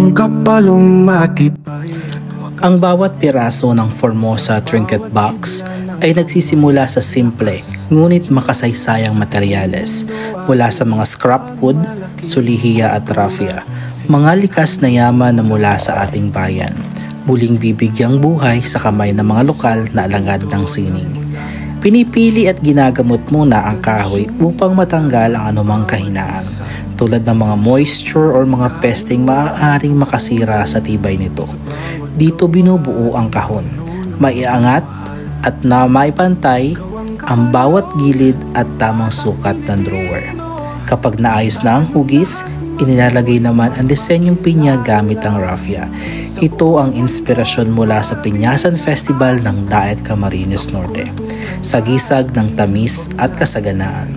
Gawang kapalong matibay. Ang bawat piraso ng Formosa Trinket Box ay nagsisimula sa simple ngunit makasaysayang materyales mula sa mga scrap wood, sulihiya at raffia, mga likas na yaman na mula sa ating bayan, muling bibigyang buhay sa kamay ng mga lokal na alagad ng sining. Pinipili at ginagamot muna ang kahoy upang matanggal ang anumang kahinaan, tulad ng mga moisture or mga pesting maaaring makasira sa tibay nito. Dito binubuo ang kahon, maiangat at na maipantay ang bawat gilid at tamang sukat ng drawer. Kapag naayos na ang hugis, inilalagay naman ang disenyong pinya gamit ang raffia. Ito ang inspirasyon mula sa Pinyasan Festival ng Daet Camarines Norte, sagisag ng tamis at kasaganaan.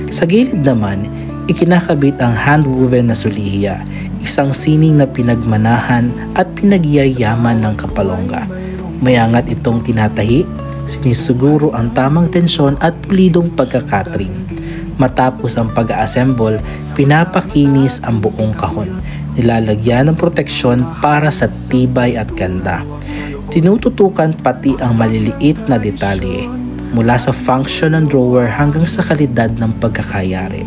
Sa gilid naman, ikinakabit ang hand-woven na sulihiya, isang sining na pinagmanahan at pinagyayaman ng Kapalonga. Mayangat itong tinatahi, sinisiguro ang tamang tensyon at pulidong pagkakatring. Matapos ang pag-assemble, pinapakinis ang buong kahon. Nilalagyan ng proteksyon para sa tibay at ganda. Tinututukan pati ang maliliit na detalye, mula sa function ng drawer hanggang sa kalidad ng pagkakayari.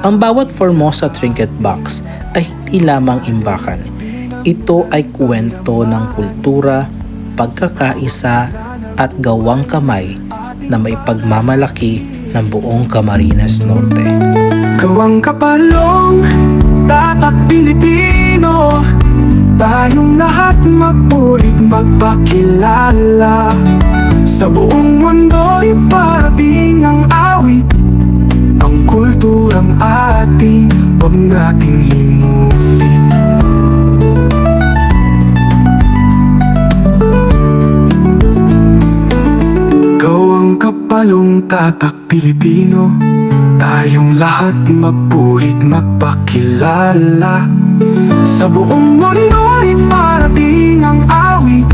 Ang bawat Formosa Trinket Box ay hindi lamang imbakan. Ito ay kwento ng kultura, pagkakaisa at gawang kamay na may pagmamalaki ng buong Camarines Norte. Gawang kapalong, tatak Pilipino, tayong lahat magpurit magpakilala. Sa buong mundo iparating ang awit, ang kulturang ating huwag nating limutin. Gawang kapalong, tatak Pilipino, tayong lahat magpurit magpakilala. Sa buong mundo iparating ang awit,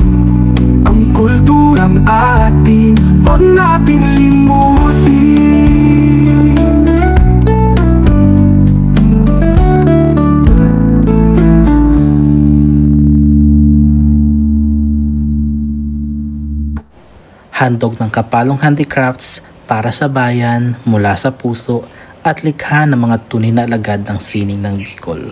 ang kulturang ating huwag nating limutin. Handog ng Kapalong Handicrafts para sa bayan, mula sa puso at likha ng mga tunay na alagad ng sining ng Bicol.